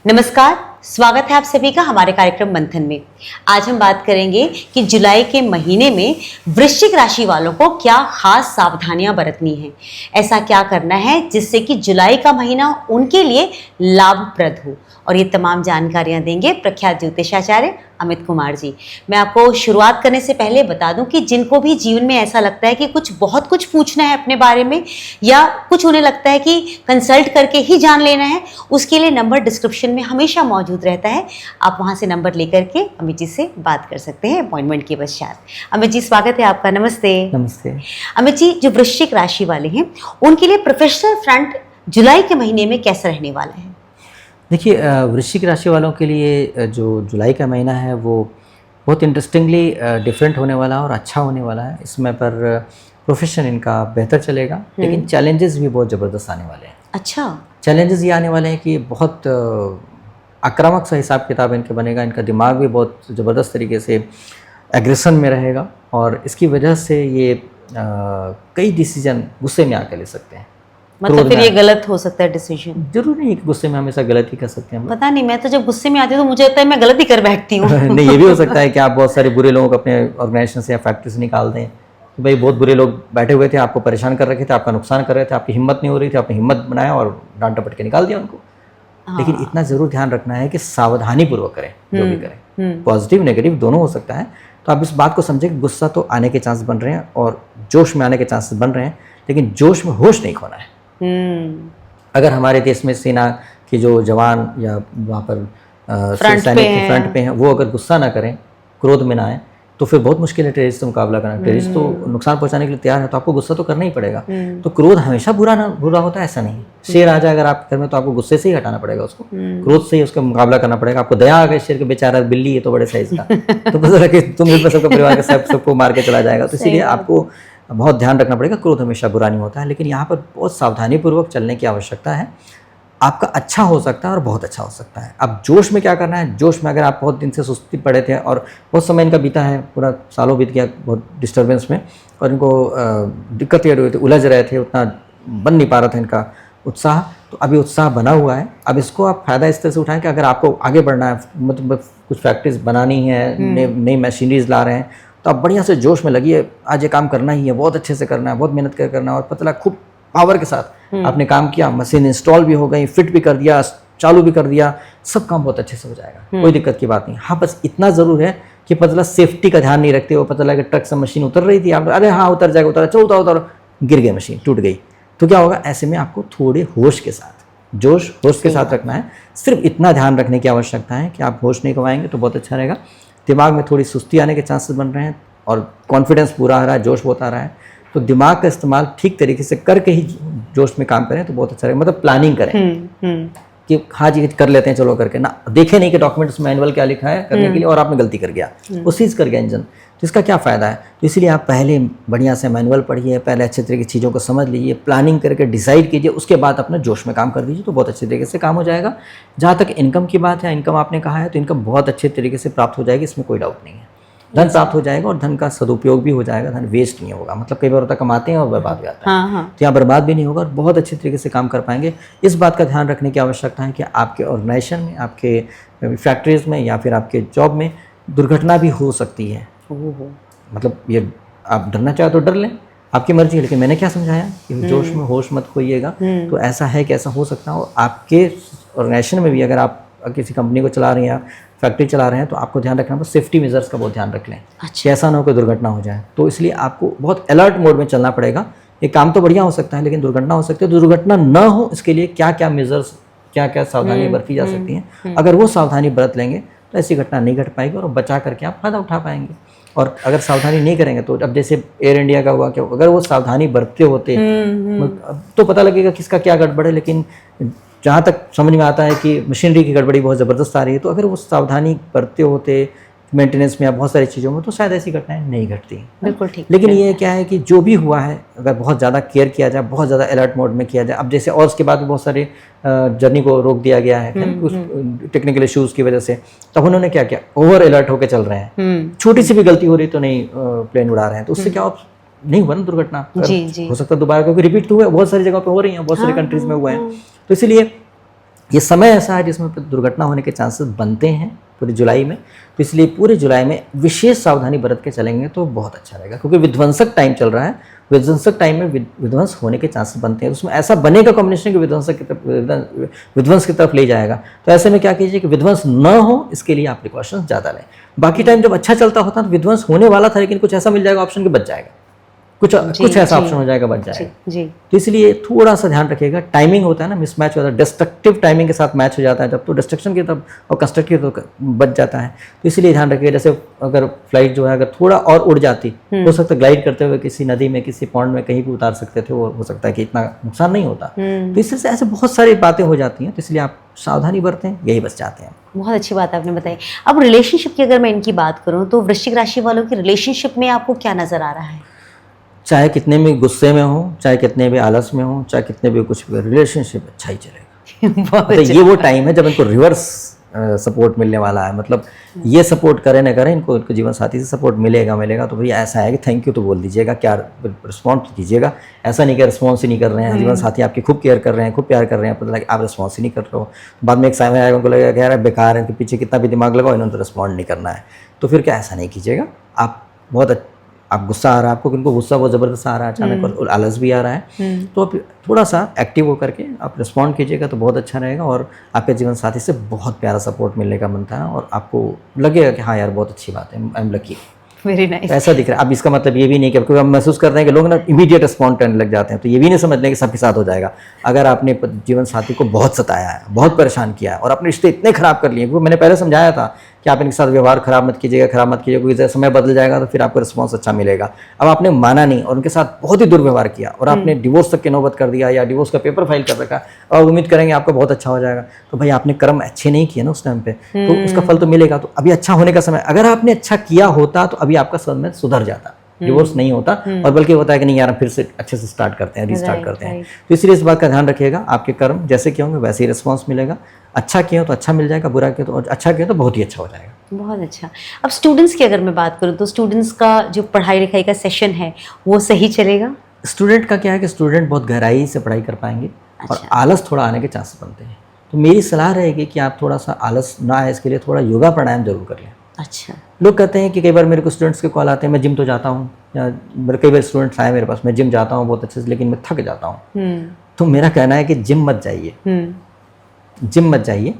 नमस्कार, स्वागत है आप सभी का हमारे कार्यक्रम मंथन में। आज हम बात करेंगे कि जुलाई के महीने में वृश्चिक राशि वालों को क्या खास सावधानियां बरतनी है, ऐसा क्या करना है जिससे कि जुलाई का महीना उनके लिए लाभप्रद हो। और ये तमाम जानकारियां देंगे प्रख्यात ज्योतिषाचार्य अमित कुमार जी। मैं आपको शुरुआत करने से पहले बता दूं कि जिनको भी जीवन में ऐसा लगता है कि बहुत कुछ पूछना है अपने बारे में या कुछ उन्हें लगता है कि कंसल्ट करके ही जान लेना है, उसके लिए नंबर डिस्क्रिप्शन में हमेशा मौजूद रहता है। आप वहां से नंबर लेकर के अमित जी से बात कर सकते हैं अपॉइंटमेंट के पश्चात। अमित जी, स्वागत है आपका। नमस्ते। नमस्ते। अमित जी, जो वृश्चिक राशि वाले हैं उनके लिए प्रोफेशनल फ्रंट जुलाई के महीने में कैसा रहने वाला है? देखिए, वृश्चिक राशि वालों के लिए जो जुलाई का महीना है वो बहुत इंटरेस्टिंगली डिफरेंट होने वाला है और अच्छा होने वाला है। इसमें पर प्रोफेशन इनका बेहतर चलेगा, लेकिन चैलेंजेस भी बहुत ज़बरदस्त आने वाले हैं। अच्छा। चैलेंजेस ये आने वाले हैं कि बहुत आक्रामक सा हिसाब किताब इनके बनेगा। इनका दिमाग भी बहुत ज़बरदस्त तरीके से एग्रेशन में रहेगा और इसकी वजह से ये कई डिसीजन गुस्से में आकर ले सकते हैं। मतलब फिर ये गलत हो सकता है डिसीजन? जरूर नहीं कि गुस्से में हमेशा गलत ही कर सकते हैं। पता नहीं, मैं तो जब गुस्से में आती हूँ तो मुझे लगता है मैं गलत ही कर बैठती हूँ। नहीं, ये भी हो सकता है कि आप बहुत सारे बुरे लोगों को अपने ऑर्गेनाइजेशन से या फैक्ट्री से निकाल दें कि भाई बहुत बुरे लोग बैठे हुए थे, आपको परेशान कर रखे थे, आपका नुकसान कर रहे थे, आपकी हिम्मत नहीं हो रही थी, आपने हिम्मत बनाया और डांट डपट के निकाल दिया उनको। लेकिन इतना जरूर ध्यान रखना है कि सावधानी पूर्वक करें जो भी करें। पॉजिटिव नेगेटिव दोनों हो सकता है। तो आप इस बात को समझें कि गुस्सा तो आने के चांस बन रहे हैं और जोश में आने के चांसेस बन रहे हैं, लेकिन जोश में होश नहीं खोना है। अगर हमारे देश में सेना के जो जवान या वहाँ पर सैनिक फ्रंट पे हैं वो अगर गुस्सा ना करें, क्रोध में ना आए, तो फिर बहुत मुश्किल है टेररिस्ट से मुकाबला करना। टेररिस्ट तो नुकसान पहुंचाने के लिए तैयार है, तो आपको गुस्सा तो करना ही पड़ेगा। तो क्रोध हमेशा बुरा होता है ऐसा नहीं। शेर आ जाए अगर आपके घर में तो आपको गुस्से से ही हटाना पड़ेगा उसको, क्रोध से ही उसका मुकाबला करना पड़ेगा। आपको दया आ गई शेर के, बेचारा बिल्ली है तो बड़े साइज का, तो पता लगे तुम सबका परिवार के सबको मार के चला जाएगा। तो इसीलिए आपको बहुत ध्यान रखना पड़ेगा। क्रोध हमेशा बुरा नहीं होता है, लेकिन यहाँ पर बहुत सावधानीपूर्वक चलने की आवश्यकता है। आपका अच्छा हो सकता है और बहुत अच्छा हो सकता है। अब जोश में क्या करना है? जोश में अगर आप बहुत दिन से सुस्ती पड़े थे और बहुत समय इनका बीता है, पूरा सालों बीत गया बहुत डिस्टर्बेंस में, और इनको दिक्कत ये रही थी, उलझ रहे थे, उतना बन नहीं पा रहा था इनका उत्साह। तो अभी उत्साह बना हुआ है। अब इसको आप फ़ायदा इस तरह से उठाएं कि अगर आपको आगे बढ़ना है, मतलब कुछ फैक्ट्रीज बनानी है, नई मशीनरीज ला रहे हैं, तो आप बढ़िया से जोश में लगिए। आज ये काम करना ही है, बहुत अच्छे से करना है, बहुत मेहनत कर करना है। और पता लगा खूब पावर के साथ आपने काम किया, मशीन इंस्टॉल भी हो गई, फिट भी कर दिया, चालू भी कर दिया, सब काम बहुत अच्छे से हो जाएगा, कोई दिक्कत की बात नहीं। हाँ, बस इतना ज़रूर है कि पता लगा सेफ्टी का ध्यान नहीं रखते हो। पता लगा ट्रक से मशीन उतर रही थी, आप अरे हाँ उतर जाएगा, उतर, चलो उतर, गिर गई मशीन, टूट गई, तो क्या होगा? ऐसे में आपको थोड़े होश के साथ, होश के साथ रखना है। सिर्फ इतना ध्यान रखने की आवश्यकता है कि आप होश नहीं गंवाएंगे तो बहुत अच्छा रहेगा। दिमाग में थोड़ी सुस्ती आने के चांसेस बन रहे हैं और कॉन्फिडेंस पूरा आ रहा है, जोश बहुत आ रहा है, तो दिमाग का इस्तेमाल ठीक तरीके से करके ही जोश में काम करें तो बहुत अच्छा रहेगा। मतलब प्लानिंग करें कि हाँ जी कर लेते हैं, चलो करके ना देखें नहीं कि डॉक्यूमेंट्स मैनुअल क्या लिखा है करने के लिए और आपने गलती कर गया, उस चीज़ कर गया इंजन, तो इसका क्या फ़ायदा है? तो इसलिए आप पहले बढ़िया से मैनुअल पढ़िए, पहले अच्छे तरीके की चीज़ों को समझ लीजिए, प्लानिंग करके डिसाइड कीजिए, उसके बाद अपना जोश में काम कर दीजिए, तो बहुत अच्छे तरीके से काम हो जाएगा। जहाँ तक इनकम की बात है, इनकम आपने कहा है, तो इनकम बहुत अच्छे तरीके से प्राप्त हो जाएगी, इसमें कोई डाउट नहीं है। धन प्राप्त हो जाएगा और धन का सदुपयोग भी हो जाएगा, धन वेस्ट नहीं होगा। मतलब कई बार होता कमाते हैं और बर्बाद भी आता है, तो यहाँ बर्बाद भी नहीं होगा और बहुत अच्छे तरीके से काम कर पाएंगे। इस बात का ध्यान रखने की आवश्यकता है कि आपके ऑर्गेनाइजेशन में, आपके फैक्ट्रीज में या फिर आपके जॉब में दुर्घटना भी हो सकती है। मतलब ये आप डरना चाहे तो डर लें, आपकी मर्जी है, लेकिन मैंने क्या समझाया कि जोश में होश मत खोइएगा। तो ऐसा है कि ऐसा हो सकता है। और आपके ऑर्गेनाइजेशन में भी अगर आप किसी कंपनी को चला रहे हैं, फैक्ट्री चला रहे हैं, तो आपको ध्यान रखना, सेफ्टी मेजर्स का बहुत ध्यान रख लें। अच्छा। ऐसा ना हो कि दुर्घटना हो जाए, तो इसलिए आपको बहुत अलर्ट मोड में चलना पड़ेगा। ये काम तो बढ़िया हो सकता है लेकिन दुर्घटना हो सकती है, तो दुर्घटना न हो इसके लिए क्या क्या मेजर्स, क्या क्या सावधानी बरती जा सकती हैं, अगर वो सावधानी बरत लेंगे तो ऐसी घटना नहीं घट पाएगी और बचा करके आप फायदा उठा पाएंगे। और अगर सावधानी नहीं करेंगे तो अब जैसे एयर इंडिया का हुआ, क्या अगर वो सावधानी बरतते होते तो पता लगेगा किसका क्या गड़बड़ है। लेकिन जहाँ तक समझ में आता है कि मशीनरी की गड़बड़ी बहुत ज़बरदस्त आ रही है, तो अगर वो सावधानी बरतते होते मेंटेनेंस में या बहुत सारी चीज़ों में, तो शायद ऐसी घटनाएं नहीं घटती। बिल्कुल ठीक। लेकिन ये क्या है कि जो भी हुआ है, अगर बहुत ज़्यादा केयर किया जाए, बहुत ज़्यादा अलर्ट मोड में किया जाए। अब जैसे और उसके बाद भी बहुत सारे जर्नी को रोक दिया गया है उस टेक्निकल इश्यूज़ की वजह से, तब उन्होंने क्या किया, ओवर अलर्ट होकर चल रहे हैं। छोटी सी भी गलती हो रही तो नहीं प्लेन उड़ा रहे हैं, तो उससे क्या नहीं हुआ ना दुर्घटना। हो सकता है दोबारा, क्योंकि रिपीट तो हुआ, बहुत सारी जगह पे हो रही है, बहुत सारी कंट्रीज में हुआ है। तो इसलिए ये समय ऐसा है जिसमें दुर्घटना होने के चांसेस बनते हैं पूरे जुलाई में, तो इसलिए पूरे जुलाई में विशेष सावधानी बरत के चलेंगे तो बहुत अच्छा रहेगा, क्योंकि विध्वंसक टाइम चल रहा है। विध्वंसक टाइम में विध्वंस होने के चांसेस बनते हैं, उसमें ऐसा बनेगा कॉम्बिनेशन कि विध्वंस की तरफ ले जाएगा। तो ऐसे में क्या कीजिए कि विध्वंस न हो, इसके लिए आप प्रिकॉशंस ज़्यादा लें। बाकी टाइम जब अच्छा चलता होता है तो विध्वंस होने वाला था, लेकिन कुछ ऐसा मिल जाएगा ऑप्शन कि बच जाएगा, कुछ ऐसा ऑप्शन हो जाएगा, बच जाएगा। जी। तो इसलिए थोड़ा सा ध्यान रखिएगा। टाइमिंग होता है ना, मिसमैच होता है, डिस्ट्रक्टिव टाइमिंग के साथ मैच हो जाता है जब, तो डिस्ट्रक्शन की तरफ और कंस्ट्रक्टिव तो बच जाता है। तो इसलिए ध्यान रखिएगा, जैसे अगर फ्लाइट जो है अगर थोड़ा और उड़ जाती, हो सकता है ग्लाइड करते हुए किसी नदी में, किसी पॉन्ड में कहीं भी उतार सकते थे, वो हो सकता है कि इतना नुकसान नहीं होता। तो इससे ऐसे बहुत सारी बातें हो जाती हैं, तो इसलिए आप सावधानी बरतें, यही बच जाते हैं। बहुत अच्छी बात आपने बताई। अब रिलेशनशिप की अगर मैं इनकी बात करूं तो वृश्चिक राशि वालों की रिलेशनशिप में आपको क्या नजर आ रहा है? चाहे कितने भी गुस्से में हो, चाहे कितने भी आलस में हो, चाहे कितने भी कुछ भी, रिलेशनशिप अच्छा ही चलेगा। तो ये वो टाइम है जब इनको रिवर्स सपोर्ट मिलने वाला है। मतलब ये सपोर्ट करें ना करें, इनको इनको जीवन साथी से सपोर्ट मिलेगा। तो भैया ऐसा है कि थैंक यू तो बोल दीजिएगा, क्या रिस्पॉन्स कीजिएगा। ऐसा नहीं कि रिस्पॉन्स ही नहीं कर रहे हैं, जीवन साथी आपकी खूब केयर कर रहे हैं, खूब प्यार कर रहे हैं, पता लगा आप रिस्पॉन्स ही नहीं कर रहे हो। बाद में एक समय आएगा, उनको लगेगा कि यार बेकार है, इनके पीछे कितना भी दिमाग लगाओ, इन्होंने तो रिस्पॉन्ड नहीं करना है। तो फिर क्या, ऐसा नहीं कीजिएगा। आप गुस्सा आ रहा है आपको, किनको गुस्सा बहुत ज़बरदस्त आ रहा है अचानक, और आलस भी आ रहा है, तो आप थोड़ा सा एक्टिव होकर के आप रिस्पॉन्ड कीजिएगा तो बहुत अच्छा रहेगा। और आपके जीवन साथी से बहुत प्यारा सपोर्ट मिलने का बनता है, और आपको लगेगा कि हाँ यार बहुत अच्छी बात है, I am lucky. Very nice. ऐसा दिख रहा है। अब इसका मतलब ये भी नहीं कि क्योंकि हम महसूस कर रहे हैं कि लोग ना इमीडिएट रिस्पॉन्ड करने लग जाते हैं, तो ये भी नहीं समझ लें कि सबके साथ हो जाएगा। अगर आपने जीवन साथी को बहुत सताया है, बहुत परेशान किया है, और अपने रिश्ते इतने खराब कर लिए, क्योंकि मैंने पहले समझाया था कि आप इनके साथ व्यवहार खराब मत कीजिएगा, क्योंकि समय बदल जाएगा तो फिर आपको रिस्पॉन्स अच्छा मिलेगा। अब आपने माना नहीं और उनके साथ बहुत ही दुर्व्यवहार किया, और आपने डिवोर्स तक की नौबत कर दिया, या डिवोर्स का पेपर फाइल कर रखा, और उम्मीद करेंगे आपका बहुत अच्छा हो जाएगा, तो भाई आपने कर्म अच्छे नहीं किए ना उस टाइम पे, तो उसका फल तो मिलेगा। तो अभी अच्छा होने का समय, अगर आपने अच्छा किया होता तो अभी आपका समय सुधर जाता, डिवोर्स नहीं होता, और बल्कि होता है कि नहीं यार फिर से अच्छे से स्टार्ट करते हैं, रीस्टार्ट करते हैं। तो इसलिए इस बात का ध्यान रखिएगा, आपके कर्म जैसे किए होंगे वैसे ही रिस्पॉन्स मिलेगा। अच्छा किए तो अच्छा मिल जाएगा, बुरा किए तो अच्छा किए तो बहुत ही अच्छा हो जाएगा। बहुत अच्छा। अब स्टूडेंट्स की अगर मैं बात करूं तो स्टूडेंट्स का जो पढ़ाई लिखाई का सेशन है वो सही चलेगा? स्टूडेंट का क्या है कि स्टूडेंट बहुत गहराई से पढ़ाई कर पाएंगे, और आलस थोड़ा आने के चांसेस बनते हैं। तो मेरी सलाह रहेगी कि आप थोड़ा सा आलस ना आए, इसके लिए थोड़ा योगा प्राणायाम जरूर कर लें। अच्छा। लोग कहते हैं कि कई बार मेरे को स्टूडेंट्स के कॉल आते हैं, मैं जिम तो जाता हूँ, या कई बार स्टूडेंट्स आए मेरे पास, मैं जिम जाता हूँ बहुत अच्छे से, लेकिन मैं थक जाता हूँ। तो मेरा कहना है कि जिम मत जाइए।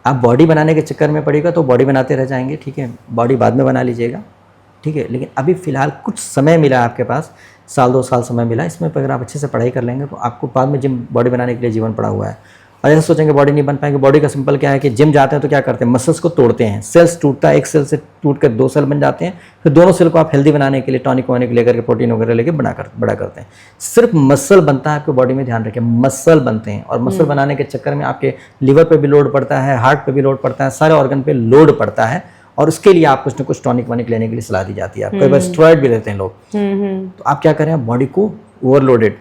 आप बॉडी बनाने के चक्कर में पड़ेगा तो बॉडी बनाते रह जाएंगे, ठीक है, बॉडी बाद में बना लीजिएगा, ठीक है, लेकिन अभी फ़िलहाल कुछ समय मिला आपके पास, 1-2 साल समय मिला, इसमें अगर आप अच्छे से पढ़ाई कर लेंगे तो आपको बाद में जिम बॉडी बनाने के लिए जीवन पड़ा हुआ है। और ऐसा सोचेंगे बॉडी नहीं बन पाएंगे, बॉडी का सिंपल क्या है कि जिम जाते हैं तो क्या करते हैं, मसल्स को तोड़ते हैं, सेल्स टूटता है, एक सेल से टूट कर 2 सेल बन जाते हैं, फिर दोनों सेल को आप हेल्दी बनाने के लिए, टॉनिक वानिक लेकर के, प्रोटीन वगैरह लेकर बड़ा करते हैं। सिर्फ मसल बनता है आपके बॉडी में, ध्यान रखें, मसल बनते हैं, और मसल बनाने के चक्कर में आपके लिवर पे भी लोड पड़ता है, हार्ट पे भी लोड पड़ता है, सारे ऑर्गन पे लोड पड़ता है, और उसके लिए आप कुछ न कुछ टॉनिक वानिक लेने के लिए सलाह दी जाती है। कई बार स्टेरॉइड भी लेते हैं लोग। तो आप क्या करें, बॉडी को ओवरलोडेड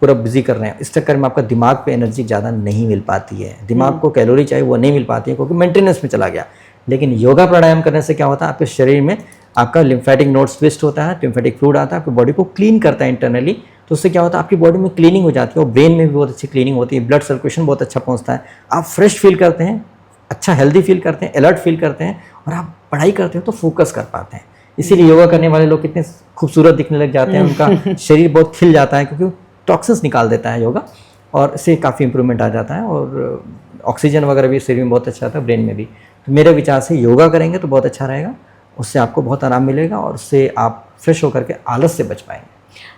पूरा बिजी कर रहे हैं, इस चक्कर में आपका दिमाग पे एनर्जी ज़्यादा नहीं मिल पाती है, दिमाग को कैलोरी चाहिए वो नहीं मिल पाती है, क्योंकि मेंटेनेंस में चला गया। लेकिन योगा प्राणायाम करने से क्या होता है, आपके शरीर में आपका लिम्फेटिक नोड्स ट्विस्ट होता है, लिम्फेटिक फ्लूइड आता है, आपकी बॉडी को क्लीन करता है इंटरनली। तो उससे क्या होता है, आपकी बॉडी में क्लीनिंग हो जाती है, और ब्रेन में भी बहुत अच्छी क्लीनिंग होती है, ब्लड सर्कुलेशन बहुत अच्छा पहुँचता है, आप फ्रेश फील करते हैं, अच्छा हेल्दी फील करते हैं, अलर्ट फील करते हैं, और आप पढ़ाई करते हो तो फोकस कर पाते हैं। इसीलिए योगा करने वाले लोग कितने खूबसूरत दिखने लग जाते हैं, उनका शरीर बहुत खिल जाता है, क्योंकि टॉक्सिन्स निकाल देता है योगा, और इससे काफ़ी इंप्रूवमेंट आ जाता है, और ऑक्सीजन वगैरह भी शरीर में बहुत अच्छा आता है, ब्रेन में भी। तो मेरे विचार से योगा करेंगे तो बहुत अच्छा रहेगा, उससे आपको बहुत आराम मिलेगा, और उससे आप फ्रेश होकर के आलस से बच पाएंगे।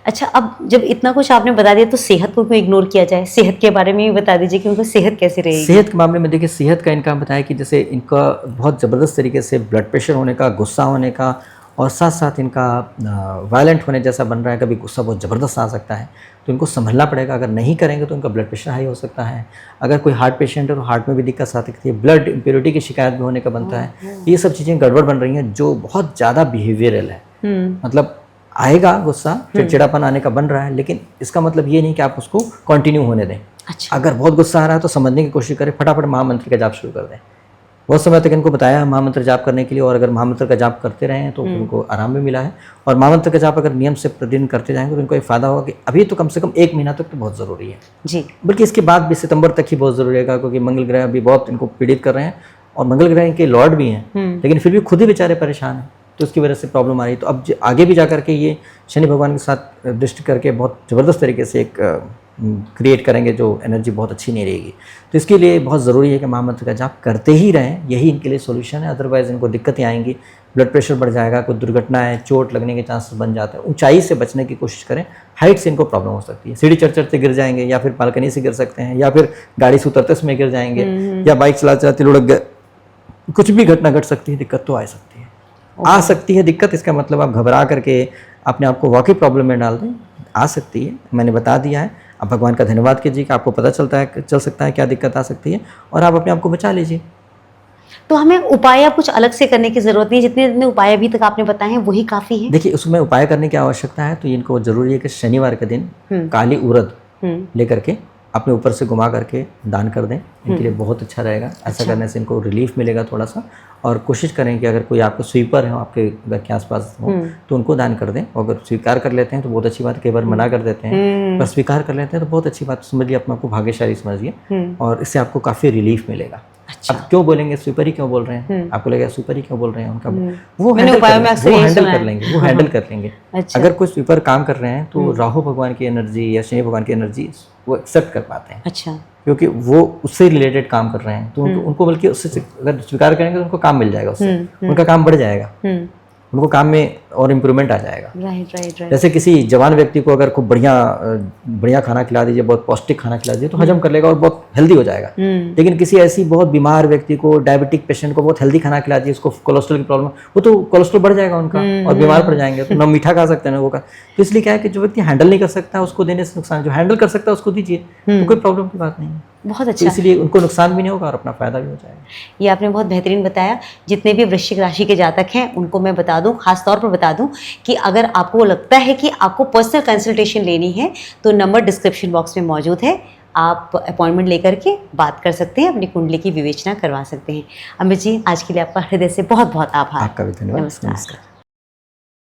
अच्छा, अब जब इतना कुछ आपने बता दिया तो सेहत को क्यों इग्नोर किया जाए? सेहत के बारे में भी बता दीजिए कि उनको सेहत कैसे रहेगी? सेहत के मामले में देखिए, सेहत का इनका बताया कि जैसे इनका बहुत ज़बरदस्त तरीके से ब्लड प्रेशर होने का, गुस्सा होने का, और साथ साथ इनका वायलेंट होने जैसा बन रहा है, कभी गुस्सा बहुत ज़बरदस्त आ सकता है, तो इनको संभलना पड़ेगा। अगर नहीं करेंगे तो इनका ब्लड प्रेशर हाई हो सकता है। अगर कोई हार्ट पेशेंट है तो हार्ट में भी दिक्कत आ सकती है, ब्लड इम्प्योरिटी की शिकायत भी होने का बनता है। ये सब चीज़ें गड़बड़ बन रही हैं, जो बहुत ज़्यादा बिहेवियरल है। मतलब आएगा गुस्सा, चिड़चिड़ापन आने का बन रहा है, लेकिन इसका मतलब ये नहीं कि आप उसको कंटिन्यू होने दें। अच्छा। अगर बहुत गुस्सा आ रहा है तो समझने की कोशिश करें, फटाफट महामंत्र का जाप शुरू कर दें, बहुत समय तक इनको बताया है महामंत्र जाप करने के लिए, और अगर महामंत्र का जाप करते रहे हैं तो उनको आराम भी मिला है। और महामंत्र का जाप अगर नियम से प्रतिदिन करते जाएंगे तो इनको एक फ़ायदा होगा कि अभी तो कम से कम 1 महीना तक तो बहुत ज़रूरी है जी, बल्कि इसके बाद भी सितंबर तक ही बहुत ज़रूरी है, क्योंकि मंगल ग्रह अभी बहुत इनको पीड़ित कर रहे हैं, और मंगल ग्रह इनके लॉर्ड भी हैं, लेकिन फिर भी खुद ही बेचारे परेशान हैं, तो उसकी वजह से प्रॉब्लम आ रही है। तो अब आगे भी जा करके ये शनि भगवान के साथ दृष्टि करके बहुत ज़बरदस्त तरीके से एक क्रिएट करेंगे, जो एनर्जी बहुत अच्छी नहीं रहेगी। तो इसके लिए बहुत ज़रूरी है कि महामंत्र का जाप करते ही रहें, यही इनके लिए सॉल्यूशन है। अदरवाइज़ इनको दिक्कतें आएंगी, ब्लड प्रेशर बढ़ जाएगा, कोई दुर्घटनाएं, चोट लगने के चांसेस बन जाते हैं। ऊंचाई से बचने की कोशिश करें, हाइट से इनको प्रॉब्लम हो सकती है, सीढ़ी चढ़ चढ़ते गिर जाएंगे, या फिर बालकनी से गिर सकते हैं, या फिर गाड़ी से उतरते समय गिर जाएंगे, या बाइक चलाते चलाते लुढ़क गए, कुछ भी घटना घट सकती है, दिक्कत तो आ सकती है, आ सकती है दिक्कत। इसका मतलब आप घबरा करके अपने आप को वाकई प्रॉब्लम में डाल दें, आ सकती है, मैंने बता दिया है। आप भगवान का धन्यवाद कीजिए कि आपको पता चल सकता है क्या दिक्कत आ सकती है, और आप अपने आप को बचा लीजिए। तो हमें उपाय कुछ अलग से करने की ज़रूरत नहीं, जितने उपाय अभी तक आपने बताए हैं वही काफ़ी है। देखिए, उसमें उपाय करने की आवश्यकता है, तो इनको जरूरी है कि शनिवार के दिन काली उड़द लेकर के अपने ऊपर से घुमा करके दान कर दें, इनके लिए बहुत अच्छा रहेगा। ऐसा करने से इनको रिलीफ मिलेगा थोड़ा सा। और कोशिश करें कि अगर कोई आपको स्वीपर है, आपके घर के आसपास हो, तो उनको दान कर दें। अगर स्वीकार कर लेते हैं तो बहुत अच्छी बात है, कई बार मना कर देते हैं, पर स्वीकार कर लेते हैं तो बहुत अच्छी बात, समझिए अपने आपको भाग्यशाली समझिए, और इससे आपको काफ़ी रिलीफ मिलेगा। अच्छा। अब क्यों बोलेंगे स्वीपर ही क्यों बोल रहे हैं, आपको लगेगा स्वीपर ही क्यों बोल रहे हैं, उनका वो मैंने उपायों में अक्सर यही हैंडल सुना कर है। लेंगे, वो हैंडल कर लेंगे। अच्छा। अगर कोई स्वीपर काम कर रहे हैं तो राहु भगवान की एनर्जी या शनि भगवान की एनर्जी वो एक्सेप्ट कर पाते हैं, अच्छा, क्योंकि वो उससे रिलेटेड काम कर रहे हैं, तो उनको बल्कि उससे अगर स्वीकार करेंगे तो उनको काम मिल जाएगा, उससे उनका काम बढ़ जाएगा, उनको काम में और इम्प्रूवमेंट आ जाएगा। Right right right. जैसे किसी जवान व्यक्ति को अगर खूब बढ़िया खाना खिला दीजिए, बहुत पौष्टिक खाना खिला दीजिए, तो हजम कर लेगा और बहुत हेल्दी हो जाएगा। लेकिन किसी ऐसी बहुत बीमार व्यक्ति को, डायबिटिक पेशेंट को बहुत हेल्दी खाना खिला दीजिए, उसको कोलेस्ट्रॉल की प्रॉब्लम, वो तो कोलेस्ट्रॉल बढ़ जाएगा उनका और बीमार पड़ जाएंगे। तो ना मीठा खा सकते हैं ना वो का। तो इसलिए क्या है कि जो व्यक्ति हैंडल नहीं कर सकता उसको देने से नुकसान, जो हैंडल कर सकता है उसको दीजिए, तो कोई प्रॉब्लम की बात नहीं है। बहुत तो अच्छा, इसलिए उनको नुकसान भी नहीं होगा और अपना फायदा भी हो जाएगा। ये आपने बहुत बेहतरीन बताया। जितने भी वृश्चिक राशि के जातक हैं उनको मैं बता दूं, खास तौर पर बता दूं कि अगर आपको लगता है कि आपको पर्सनल कंसल्टेशन लेनी है तो नंबर डिस्क्रिप्शन बॉक्स में मौजूद है, आप अपॉइंटमेंट लेकर के बात कर सकते हैं, अपनी कुंडली की विवेचना करवा सकते हैं। अमित जी, आज के लिए आपका हृदय से बहुत बहुत आभार। आपका भी धन्यवाद। नमस्कार। नमस्कार।